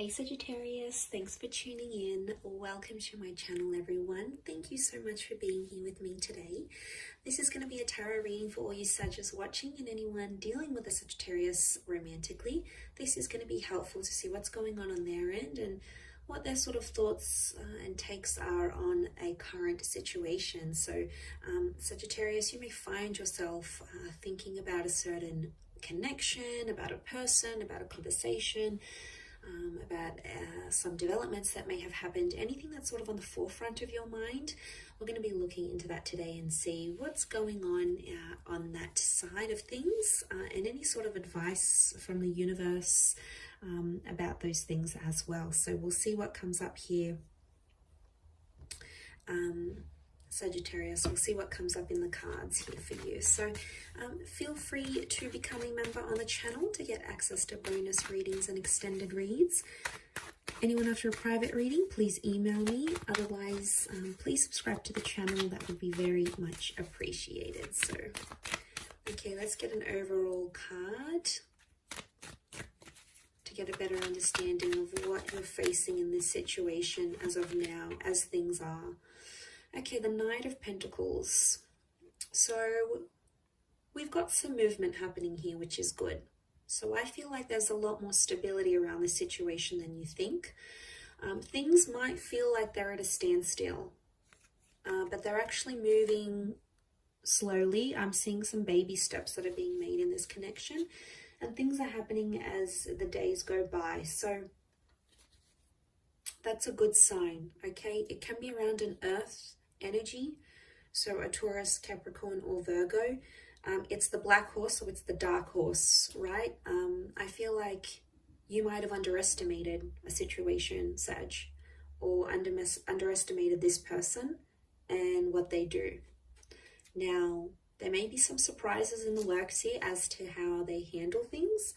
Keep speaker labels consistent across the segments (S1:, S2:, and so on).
S1: Hey Sagittarius, thanks for tuning in. Welcome to my channel, everyone. Thank you so much for being here with me today. This is going to be a tarot reading for all you Sagittarius watching and anyone dealing with a Sagittarius romantically. This is going to be helpful to see what's going on their end and what their sort of thoughts and takes are on a current situation. So Sagittarius, you may find yourself thinking about a certain connection, about a person, about a conversation, about some developments that may have happened, anything that's sort of on the forefront of your mind. We're going to be looking into that today and see what's going on that side of things, and any sort of advice from the universe about those things as well. So we'll see what comes up here. Sagittarius, we'll see what comes up in the cards here for you. So feel free to become a member on the channel to get access to bonus readings and extended reads. Anyone after a private reading, please email me. Otherwise, please subscribe to the channel. That would be very much appreciated. So, okay, let's get an overall card to get a better understanding of what you're facing in this situation as of now, as things are. Okay, the Knight of Pentacles. So we've got some movement happening here, which is good. So I feel like there's a lot more stability around the situation than you think. Things might feel like they're at a standstill, but they're actually moving slowly. I'm seeing some baby steps that are being made in this connection, and things are happening as the days go by. So that's a good sign, okay? It can be around an Earth energy, so a Taurus, Capricorn, or Virgo. It's the black horse, so it's the dark horse, right? I feel like you might have underestimated a situation, Sag, or underestimated this person and what they do. Now, there may be some surprises in the works here as to how they handle things,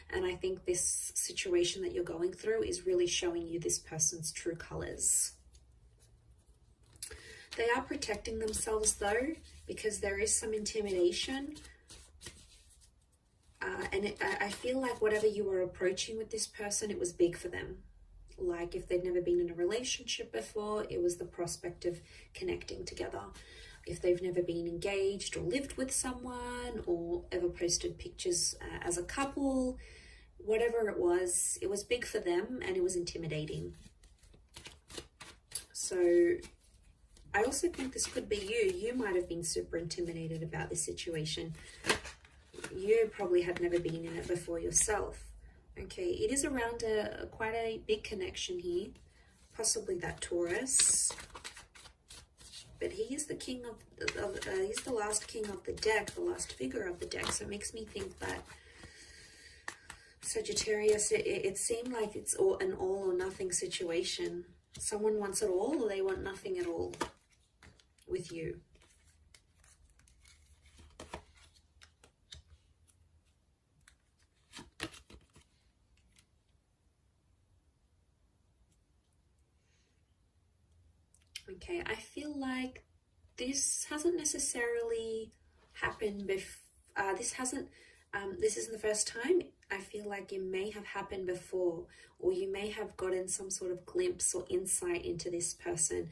S1: and I think this situation that you're going through is really showing you this person's true colors. They are protecting themselves though, because there is some intimidation. I feel like whatever you were approaching with this person, it was big for them. Like if they'd never been in a relationship before, it was the prospect of connecting together. If they've never been engaged or lived with someone or ever posted pictures as a couple, whatever it was big for them and it was intimidating. So I also think this could be you. You might have been super intimidated about this situation. You probably had never been in it before yourself. Okay, it is around quite a big connection here. Possibly that Taurus. But he is the king he's the last king of the deck, the last figure of the deck. So it makes me think that Sagittarius, it seemed like it's an all or nothing situation. Someone wants it all or they want nothing at all with you. Okay, I feel like this hasn't necessarily happened before. This isn't the first time. I feel like it may have happened before, or you may have gotten some sort of glimpse or insight into this person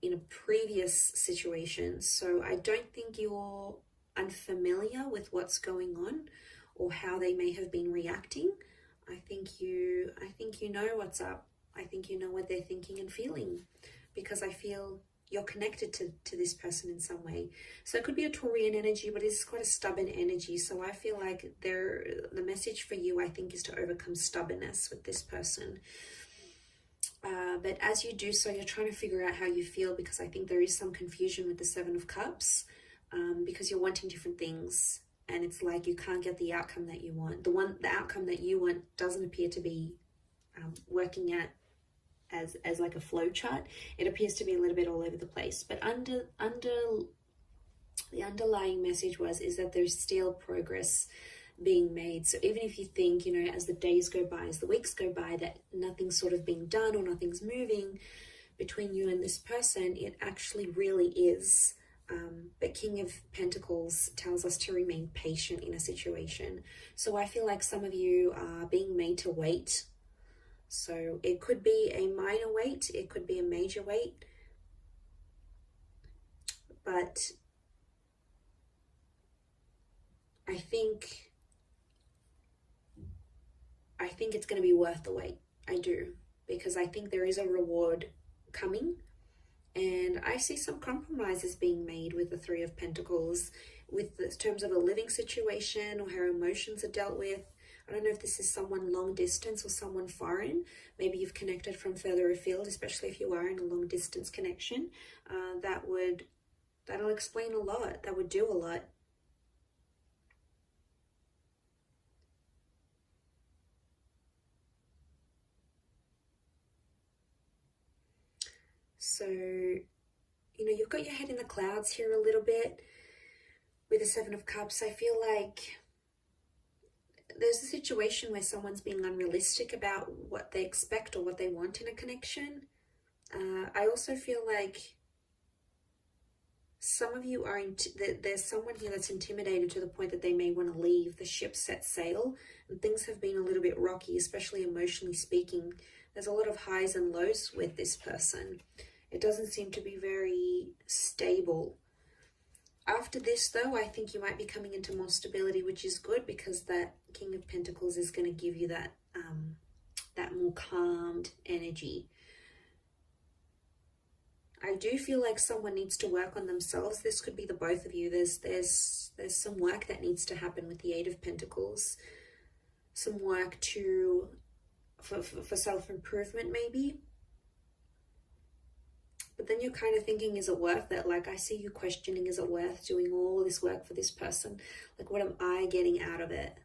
S1: in a previous situation. So I don't think you're unfamiliar with what's going on or how they may have been reacting. I think you know what's up. I think you know what they're thinking and feeling, because I feel you're connected to this person in some way. So it could be a Taurian energy, but it's quite a stubborn energy. So I feel like the message for you, I think, is to overcome stubbornness with this person. But as you do so, you're trying to figure out how you feel, because I think there is some confusion with the Seven of Cups, because you're wanting different things. And it's like you can't get the outcome that you want. The outcome that you want doesn't appear to be working out as like a flow chart. It appears to be a little bit all over the place, but under the underlying message is that there's still progress being made. So even if you think, you know, as the days go by, as the weeks go by, that nothing's sort of being done or nothing's moving between you and this person, it actually really is. But King of Pentacles tells us to remain patient in a situation. So I feel like some of you are being made to wait So it could be a minor weight, it could be a major weight, but I think it's going to be worth the wait. I do, because I think there is a reward coming, and I see some compromises being made with the Three of Pentacles, with the terms of a living situation or how emotions are dealt with. I don't know if this is someone long distance or someone foreign. Maybe you've connected from further afield, especially if you are in a long distance connection. That'll explain a lot. That would do a lot. So, you've got your head in the clouds here a little bit with the Seven of Cups. I feel like there's a situation where someone's being unrealistic about what they expect or what they want in a connection. I also feel like some of you are, there's someone here that's intimidated to the point that they may want to leave. The ship set sail, and things have been a little bit rocky, especially emotionally speaking. There's a lot of highs and lows with this person. It doesn't seem to be very stable. After this, though, I think you might be coming into more stability, which is good, because that King of Pentacles is going to give you that that more calmed energy. I do feel like someone needs to work on themselves. This could be the both of you. There's some work that needs to happen with the Eight of Pentacles. Some work for self-improvement, maybe. But then you're kind of thinking, is it worth it? Like, I see you questioning, is it worth doing all this work for this person? Like, what am I getting out of it?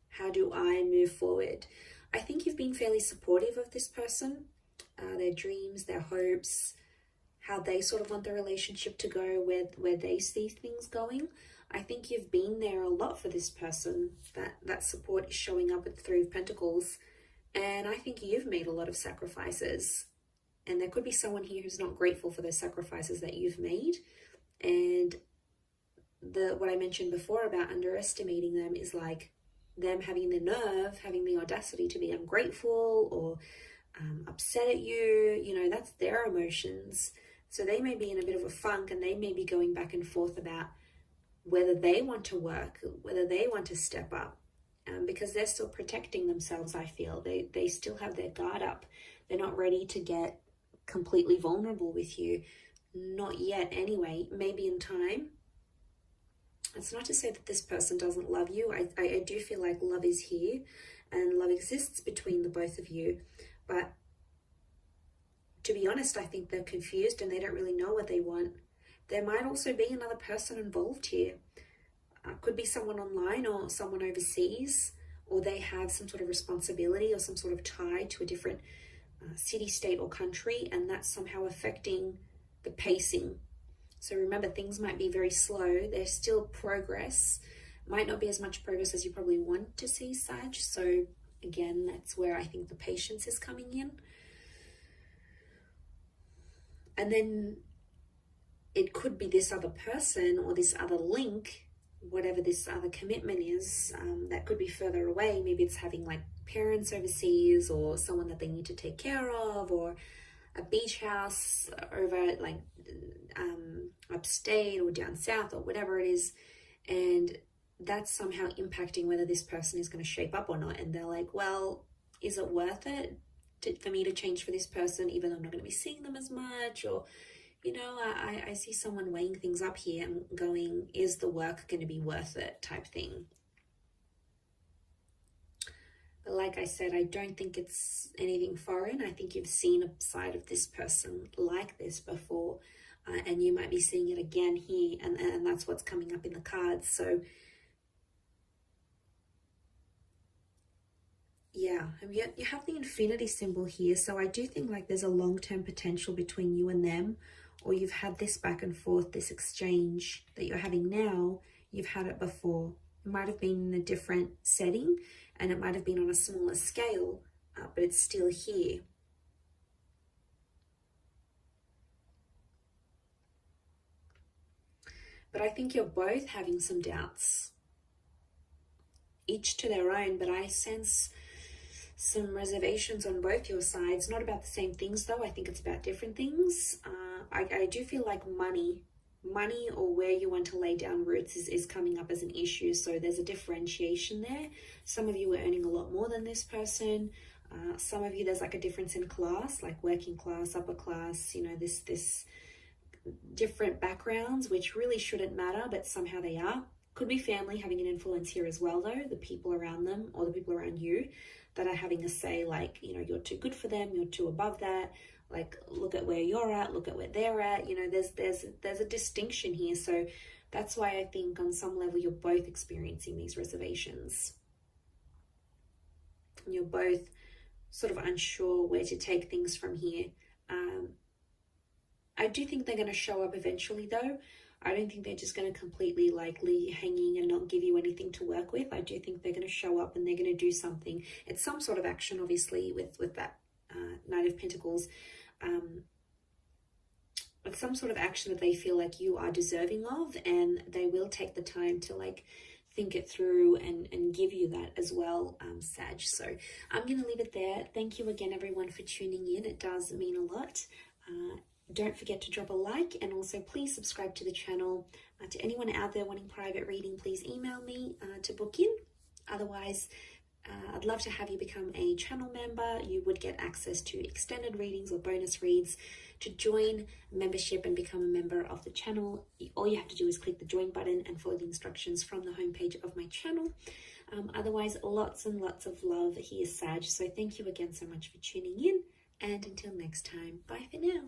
S1: How do I move forward? I think you've been fairly supportive of this person, their dreams, their hopes, how they sort of want the relationship to go, where they see things going. I think you've been there a lot for this person. That support is showing up with the Three of Pentacles. And I think you've made a lot of sacrifices. And there could be someone here who's not grateful for those sacrifices that you've made. And what I mentioned before about underestimating them is like them having the nerve, having the audacity to be ungrateful or upset at you. That's their emotions. So they may be in a bit of a funk, and they may be going back and forth about whether they want to work, whether they want to step up, because they're still protecting themselves, I feel. They still have their guard up. They're not ready to get completely vulnerable with you. Not yet, anyway. Maybe in time. It's not to say that this person doesn't love you. I do feel like love is here, and love exists between the both of you. But to be honest, I think they're confused and they don't really know what they want. There might also be another person involved here. Could be someone online or someone overseas, or they have some sort of responsibility or some sort of tie to a different city, state, or country, and that's somehow affecting the pacing. So remember, things might be very slow. There's still progress. Might not be as much progress as you probably want to see, Sag. So again, that's where I think the patience is coming in. And then it could be this other person or this other link, whatever this other commitment is, that could be further away. Maybe it's having like parents overseas, or someone that they need to take care of, or a beach house over like upstate or down south, or whatever it is. And that's somehow impacting whether this person is going to shape up or not. And they're like, well, is it worth it for me to change for this person, even though I'm not going to be seeing them as much? Or, I see someone weighing things up here and going, is the work going to be worth it, type thing. But like I said, I don't think it's anything foreign. I think you've seen a side of this person like this before, and you might be seeing it again here, and that's what's coming up in the cards. So yeah, and you have the infinity symbol here. So I do think like there's a long-term potential between you and them, or you've had this back and forth, this exchange that you're having now. You've had it before. It might have been in a different setting, and it might have been on a smaller scale, but it's still here. But I think you're both having some doubts, each to their own, but I sense some reservations on both your sides. Not about the same things though. I think it's about different things. I do feel like money or where you want to lay down roots is coming up as an issue. So there's a differentiation there. Some of you are earning a lot more than this person. Some of you, there's like a difference in class, like working class, upper class, you know, this different backgrounds, which really shouldn't matter, but somehow they are. Could be family having an influence here as well though, the people around them or the people around you that are having a say, like, you know, you're too good for them, you're too above that, like, look at where you're at, look at where they're at, you know, there's a distinction here. So that's why I think on some level you're both experiencing these reservations. And you're both sort of unsure where to take things from here. I do think they're going to show up eventually though. I don't think they're just going to completely like leave you hanging and not give you anything to work with. I do think they're going to show up and they're going to do something. It's some sort of action, obviously, with that Knight of Pentacles. It's some sort of action that they feel like you are deserving of, and they will take the time to like think it through and give you that as well, Sag. So I'm going to leave it there. Thank you again, everyone, for tuning in. It does mean a lot. Don't forget to drop a like, and also please subscribe to the channel. To anyone out there wanting private reading, please email me to book in. Otherwise, I'd love to have you become a channel member. You would get access to extended readings or bonus reads. To join membership and become a member of the channel, all you have to do is click the join button and follow the instructions from the homepage of my channel. Otherwise, lots and lots of love here, Sag. So thank you again so much for tuning in, and until next time, bye for now.